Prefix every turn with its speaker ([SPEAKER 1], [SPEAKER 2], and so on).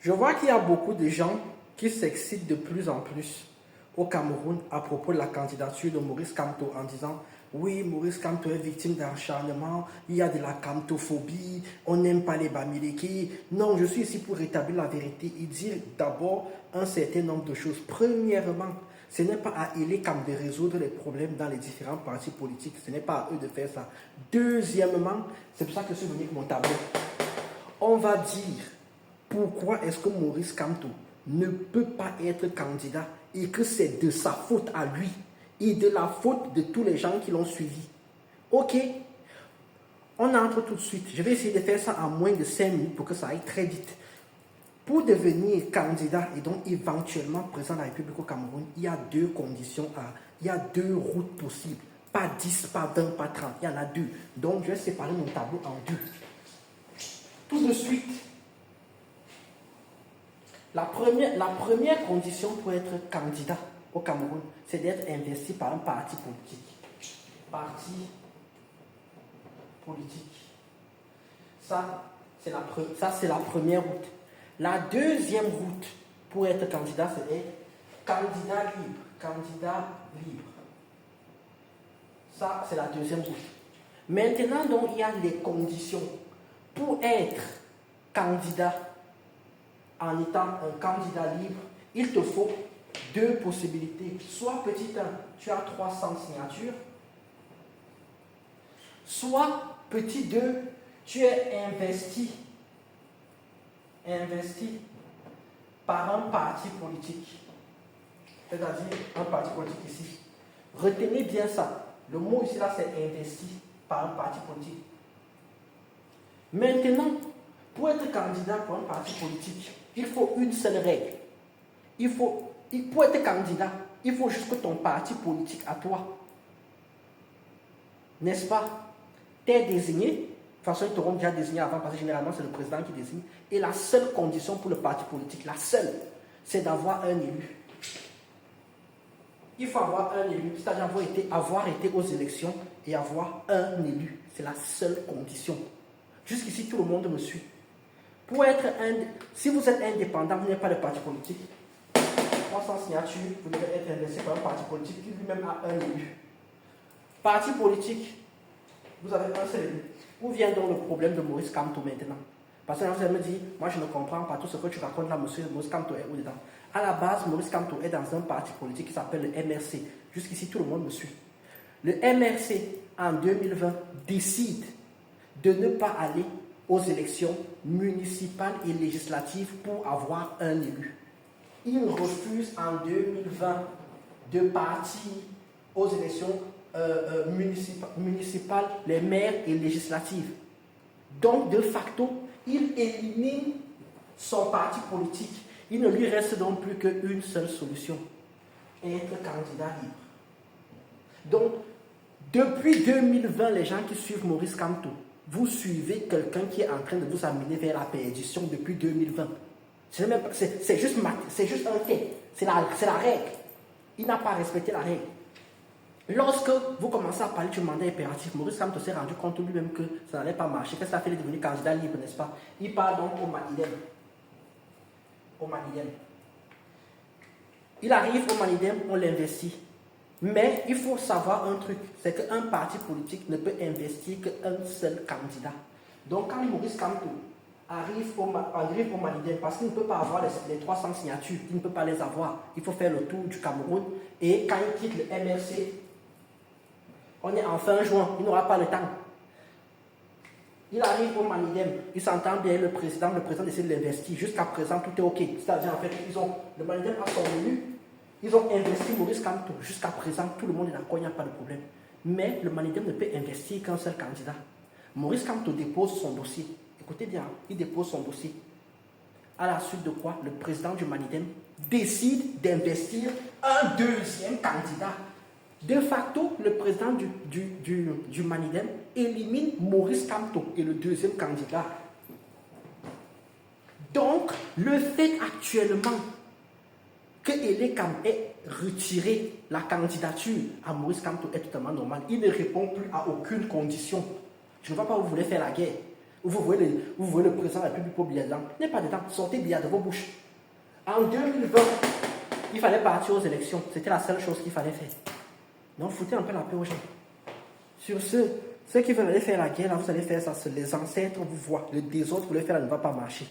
[SPEAKER 1] Je vois qu'il y a beaucoup de gens qui s'excitent de plus en plus au Cameroun à propos de la candidature de Maurice Kamto en disant oui, Maurice Kamto est victime d'acharnement, il y a de la kamtophobie, on n'aime pas les Bamileke. Non, je suis ici pour rétablir la vérité et dire d'abord un certain nombre de choses. Premièrement, ce n'est pas à Elecam de résoudre les problèmes dans les différents partis politiques, ce n'est pas à eux de faire ça. Deuxièmement, c'est pour ça que je suis venu avec mon tableau. On va dire pourquoi est-ce que Maurice Kamto ne peut pas être candidat et que c'est de sa faute à lui et de la faute de tous les gens qui l'ont suivi. Ok, on entre tout de suite. Je vais essayer de faire ça en moins de 5 minutes pour que ça aille très vite. Pour devenir candidat et donc éventuellement président de la République au Cameroun, il y a deux conditions, il y a deux routes possibles. Pas 10, pas 20, pas 30, il y en a deux. Donc je vais séparer mon tableau en deux. Tout de suite, la première condition pour être candidat au Cameroun, c'est d'être investi par un parti politique. Parti politique. Ça, c'est la première route. La deuxième route pour être candidat, c'est être candidat libre. Candidat libre. Ça, c'est la deuxième route. Maintenant, donc, il y a les conditions. Pour être candidat, en étant un candidat libre, il te faut deux possibilités. Soit petit 1, tu as 300 signatures. Soit petit 2, tu es investi par un parti politique. C'est-à-dire un parti politique ici. Retenez bien ça. Le mot ici, là, c'est investi par un parti politique. Maintenant, pour être candidat pour un parti politique, il faut une seule règle. Pour être candidat, il faut juste que ton parti politique à toi, n'est-ce pas, t'es désigné. De toute façon, ils t'auront déjà désigné avant parce que généralement c'est le président qui désigne. Et la seule condition pour le parti politique, la seule, c'est d'avoir un élu. Il faut avoir un élu, c'est-à-dire avoir été aux élections et avoir un élu. C'est la seule condition. Jusqu'ici, tout le monde me suit. Si vous êtes indépendant, vous n'êtes pas de parti politique, 300 signatures, vous devez être investi par un parti politique qui lui-même a un élu. Parti politique, vous avez un seul élu. Où vient donc le problème de Maurice Kamto maintenant? Parce que vous allez me dire, moi je ne comprends pas tout ce que tu racontes là, monsieur Maurice Kamto est où dedans? À la base, Maurice Kamto est dans un parti politique qui s'appelle le MRC. Jusqu'ici, tout le monde me suit. Le MRC, en 2020, décide de ne pas aller aux élections municipales et législatives pour avoir un élu. Il refuse en 2020 de partir aux élections municipales, les maires et législatives. Donc, de facto, il élimine son parti politique. Il ne lui reste donc plus qu'une seule solution, être candidat libre. Donc, depuis 2020, les gens qui suivent Maurice Kamto, vous suivez quelqu'un qui est en train de vous amener vers la perdition depuis 2020. C'est juste un fait. C'est la règle. Il n'a pas respecté la règle. Lorsque vous commencez à parler du mandat impératif, Maurice Kamto s'est rendu compte lui-même que ça n'allait pas marcher. Qu'est-ce qu'il a fait? Il est devenu candidat libre, n'est-ce pas? Il part donc au Manidem. Il arrive au Manidem, on l'investit. Mais il faut savoir un truc, c'est qu'un parti politique ne peut investir qu'un seul candidat. Donc quand Maurice Kamto arrive au Manidem, parce qu'il ne peut pas avoir les 300 signatures, il ne peut pas les avoir, il faut faire le tour du Cameroun, et quand il quitte le MRC, on est en fin juin, il n'aura pas le temps. Il arrive au Manidem, il s'entend bien, le président décide de l'investir. Jusqu'à présent, tout est ok. C'est-à-dire, en fait, le Manidem a son élu, ils ont investi Maurice Kamto. Jusqu'à présent, tout le monde est d'accord, il n'y a pas de problème. Mais le Manidem ne peut investir qu'un seul candidat. Maurice Kamto dépose son dossier. Écoutez bien, il dépose son dossier. À la suite de quoi, le président du Manidem décide d'investir un deuxième candidat. De facto, le président du Manidem élimine Maurice Kamto et le deuxième candidat. Donc, le fait actuellement que Elecam ait retiré la candidature à Maurice Kamto est totalement normal. Il ne répond plus à aucune condition. Je ne vois pas où vous voulez faire la guerre. Vous voyez le président de la République pour Biadan. Il n'est pas dedans. Sortez Biadan de vos bouches. En 2020, il fallait partir aux élections. C'était la seule chose qu'il fallait faire. Donc, foutez un peu la paix aux gens. Sur ceux qui veulent aller faire la guerre, là, vous allez faire ça. Les ancêtres vous voient. Le désordre pour le faire, là, ne va pas marcher.